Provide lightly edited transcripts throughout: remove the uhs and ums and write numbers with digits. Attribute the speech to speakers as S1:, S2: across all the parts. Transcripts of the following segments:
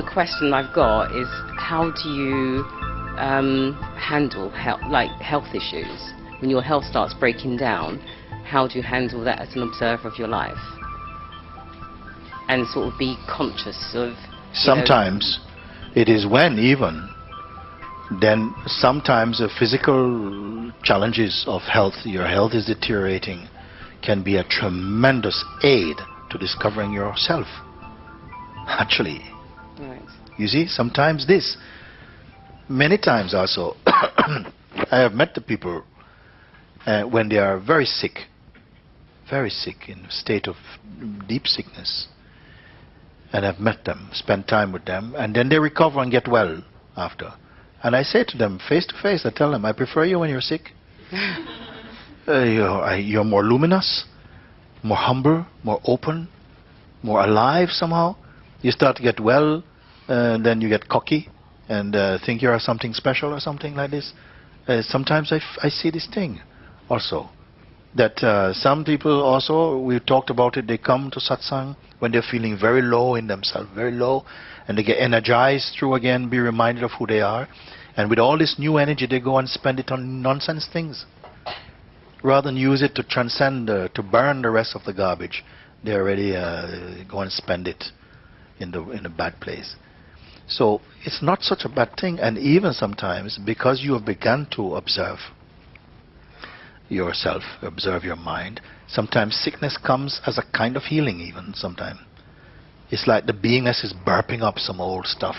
S1: the question I've got is, how do you handle health issues? When your health starts breaking down, how do you handle that as an observer of your life? And sort of be conscious of...
S2: Sometimes it is when even, then sometimes the physical challenges of health, your health is deteriorating, can be a tremendous aid to discovering yourself. Actually.
S1: Right.
S2: You see, sometimes this. Many times also, I have met the people when they are very sick, in a state of deep sickness. And I've met them, spent time with them, and then they recover and get well after. And I say to them, face to face, I tell them, I prefer you when you're sick. You're more luminous, more humble, more open, more alive somehow. You start to get well, then you get cocky and think you're something special or something like this. Sometimes I see this thing also. That some people also, we talked about it, they come to satsang when they're feeling very low in themselves, very low, and they get energized through again, be reminded of who they are. And with all this new energy, they go and spend it on nonsense things. Rather than use it to transcend, to burn the rest of the garbage, they already go and spend it in a bad place. So it's not such a bad thing. And even sometimes, because you have begun to observe yourself, observe your mind, sometimes sickness comes as a kind of healing even sometimes. It's like the beingness is burping up some old stuff,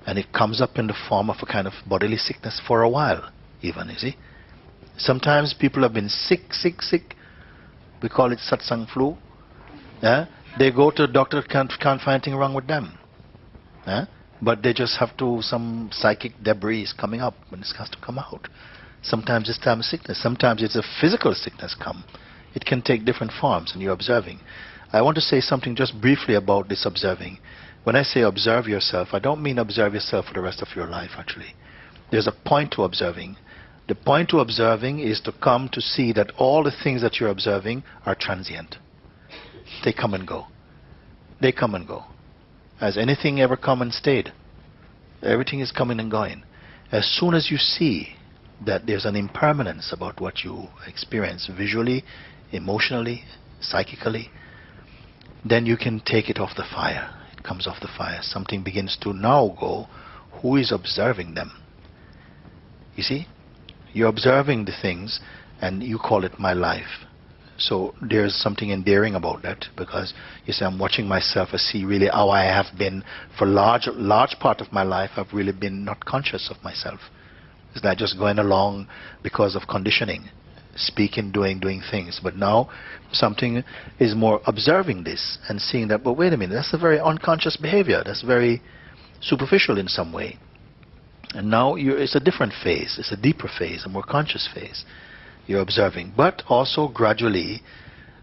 S2: and it comes up in the form of a kind of bodily sickness for a while even, you see. Sometimes people have been sick. We call it satsang flu. They go to the doctor, can't find anything wrong with them. But they just have some psychic debris coming up, and it has to come out. Sometimes it's time of sickness. Sometimes it's a physical sickness come. It can take different forms, and you're observing. I want to say something just briefly about this observing. When I say observe yourself, I don't mean observe yourself for the rest of your life, actually. There's a point to observing. The point to observing is to come to see that all the things that you're observing are transient. They come and go. They come and go. Has anything ever come and stayed? Everything is coming and going. As soon as you see that there's an impermanence about what you experience visually, emotionally, psychically, then you can take it off the fire. It comes off the fire. Something begins to now go. Who is observing them? You see? You're observing the things and you call it my life. So there's something endearing about that, because you say I'm watching myself. I see really how I have been for large part of my life. I've really been not conscious of myself. It's not just going along because of conditioning, speaking, doing things. But now something is more observing this and seeing that, but wait a minute, that's a very unconscious behavior. That's very superficial in some way. And now it's a different phase. It's a deeper phase, a more conscious phase. You're observing. But also gradually,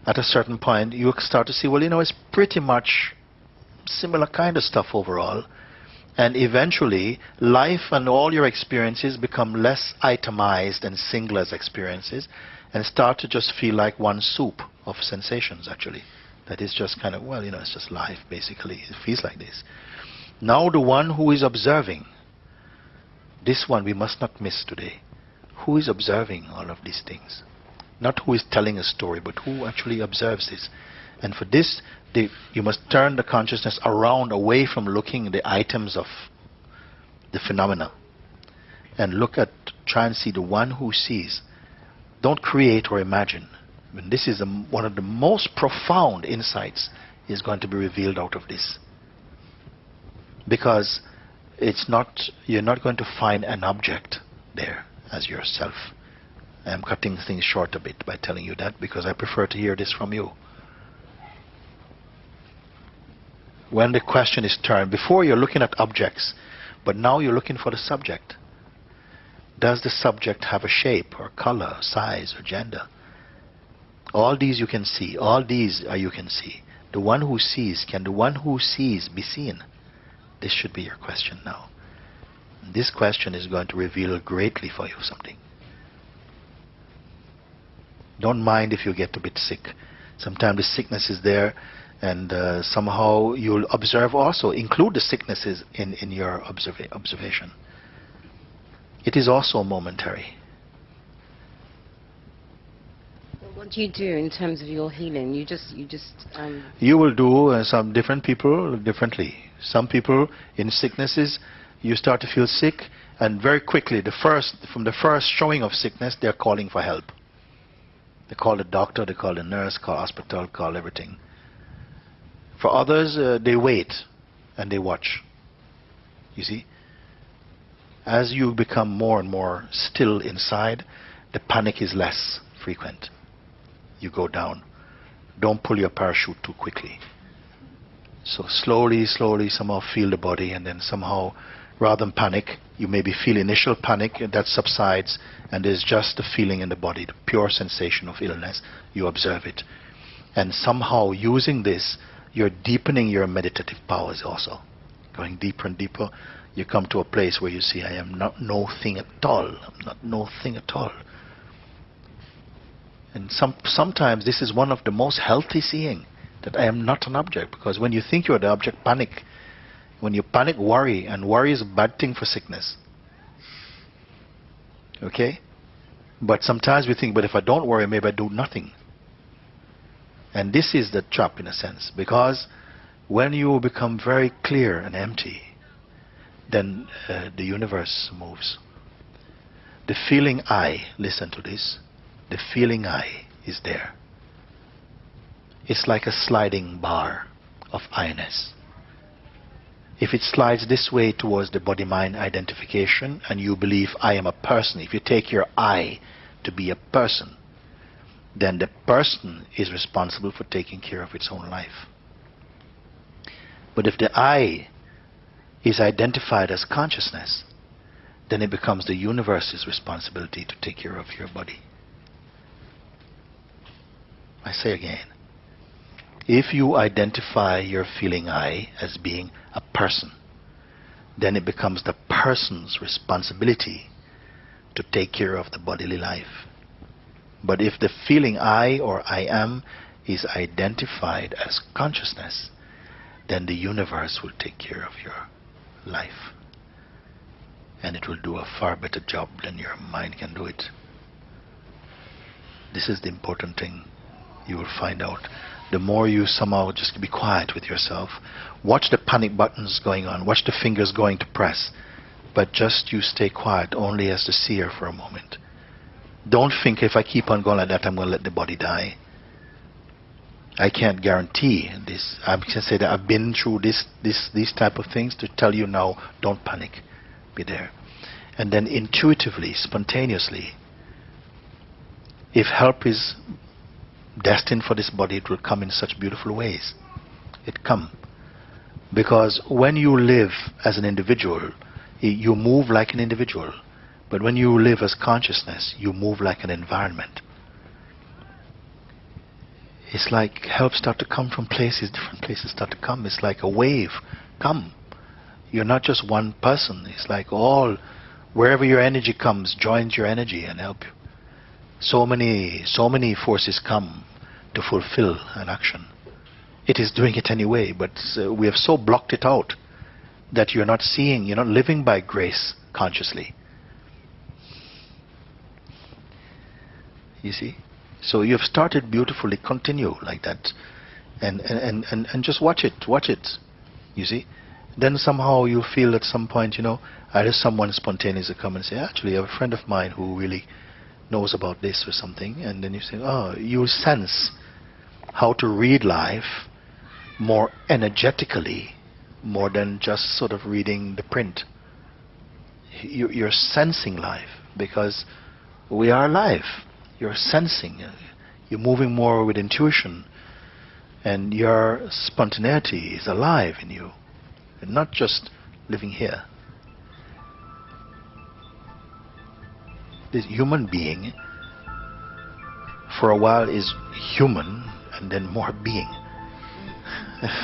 S2: at a certain point, you start to see, well, it's pretty much similar kind of stuff overall. And eventually, life and all your experiences become less itemized and single as experiences, and start to just feel like one soup of sensations, actually. That is just kind of, well, it's just life, basically. It feels like this. Now the one who is observing, this one we must not miss today. Who is observing all of these things? Not who is telling a story, but who actually observes this. And for this, you must turn the consciousness around, away from looking at the items of the phenomena, and try and see the one who sees. Don't create or imagine. I mean, this is one of the most profound insights is going to be revealed out of this. Because you're not going to find an object there as yourself. I'm cutting things short a bit by telling you that, because I prefer to hear this from you. When the question is turned, before you're looking at objects, but now you're looking for the subject. Does the subject have a shape or color, size or gender? All these you can see. All these you can see. The one who sees, can the one who sees be seen? This should be your question now. This question is going to reveal greatly for you something. Don't mind if you get a bit sick. Sometimes the sickness is there. And somehow you'll observe also, include the sicknesses in your observation. It is also momentary.
S1: What do you do in terms of your healing? You just.
S2: You will do some different people differently. Some people in sicknesses, you start to feel sick, and very quickly, from the first showing of sickness, they're calling for help. They call the doctor, they call the nurse, call hospital, call everything. For others, they wait and they watch. You see? As you become more and more still inside, the panic is less frequent. You go down. Don't pull your parachute too quickly. So slowly, slowly, somehow feel the body, and then somehow, rather than panic, you maybe feel initial panic, and that subsides, and there's just the feeling in the body, the pure sensation of illness. You observe it. And somehow, using this, you're deepening your meditative powers also. Going deeper and deeper, you come to a place where you see, I am not no thing at all. I'm not no thing at all. And sometimes this is one of the most healthy seeing, that I am not an object. Because when you think you're the object, panic. When you panic, worry. And worry is a bad thing for sickness. Okay? But sometimes we think, but if I don't worry, maybe I do nothing. And this is the trap in a sense. Because when you become very clear and empty, then the universe moves. The feeling I, listen to this, the feeling I is there. It's like a sliding bar of I-ness. If it slides this way towards the body-mind identification, and you believe I am a person, if you take your I to be a person, then the person is responsible for taking care of its own life. But if the I is identified as consciousness, then it becomes the universe's responsibility to take care of your body. I say again, if you identify your feeling I as being a person, then it becomes the person's responsibility to take care of the bodily life. But if the feeling I or I am is identified as consciousness, then the universe will take care of your life. And it will do a far better job than your mind can do it. This is the important thing you will find out. The more you somehow just be quiet with yourself, watch the panic buttons going on, watch the fingers going to press, but just you stay quiet only as the seer for a moment. Don't think if I keep on going like that, I'm going to let the body die. I can't guarantee this. I can say that I've been through these type of things to tell you now, don't panic. Be there. And then intuitively, spontaneously, if help is destined for this body, it will come in such beautiful ways. It come. Because when you live as an individual, you move like an individual. But when you live as consciousness, you move like an environment. It's like help start to come from places, different places start to come. It's like a wave. Come. You're not just one person. It's like wherever your energy comes, joins your energy and help you. So many forces come to fulfill an action. It is doing it anyway, but we have so blocked it out that you're not seeing, you're not living by grace consciously. You see? So you've started beautifully, continue like that. And just watch it. You see? Then somehow you feel at some point, either someone spontaneously come and say, actually, I have a friend of mine who really knows about this or something, and then you say, you sense how to read life more energetically, more than just sort of reading the print. You're sensing life, because we are alive. You're sensing. You're moving more with intuition, and your spontaneity is alive in you, and not just living here. This human being, for a while, is human, and then more being.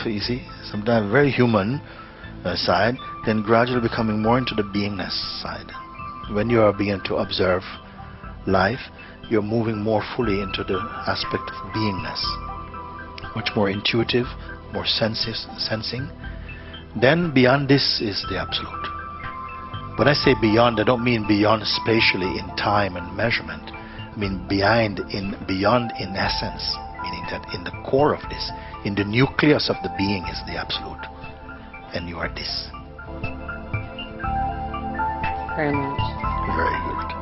S2: You see, sometimes very human side, then gradually becoming more into the beingness side. When you are beginning to observe life, you're moving more fully into the aspect of beingness. much more intuitive, more sensing. Then beyond this is the absolute. When I say beyond, I don't mean beyond spatially in time and measurement. I mean beyond in essence, meaning that in the core of this, in the nucleus of the being is the absolute. And you are this.
S1: Very much.
S2: Very good.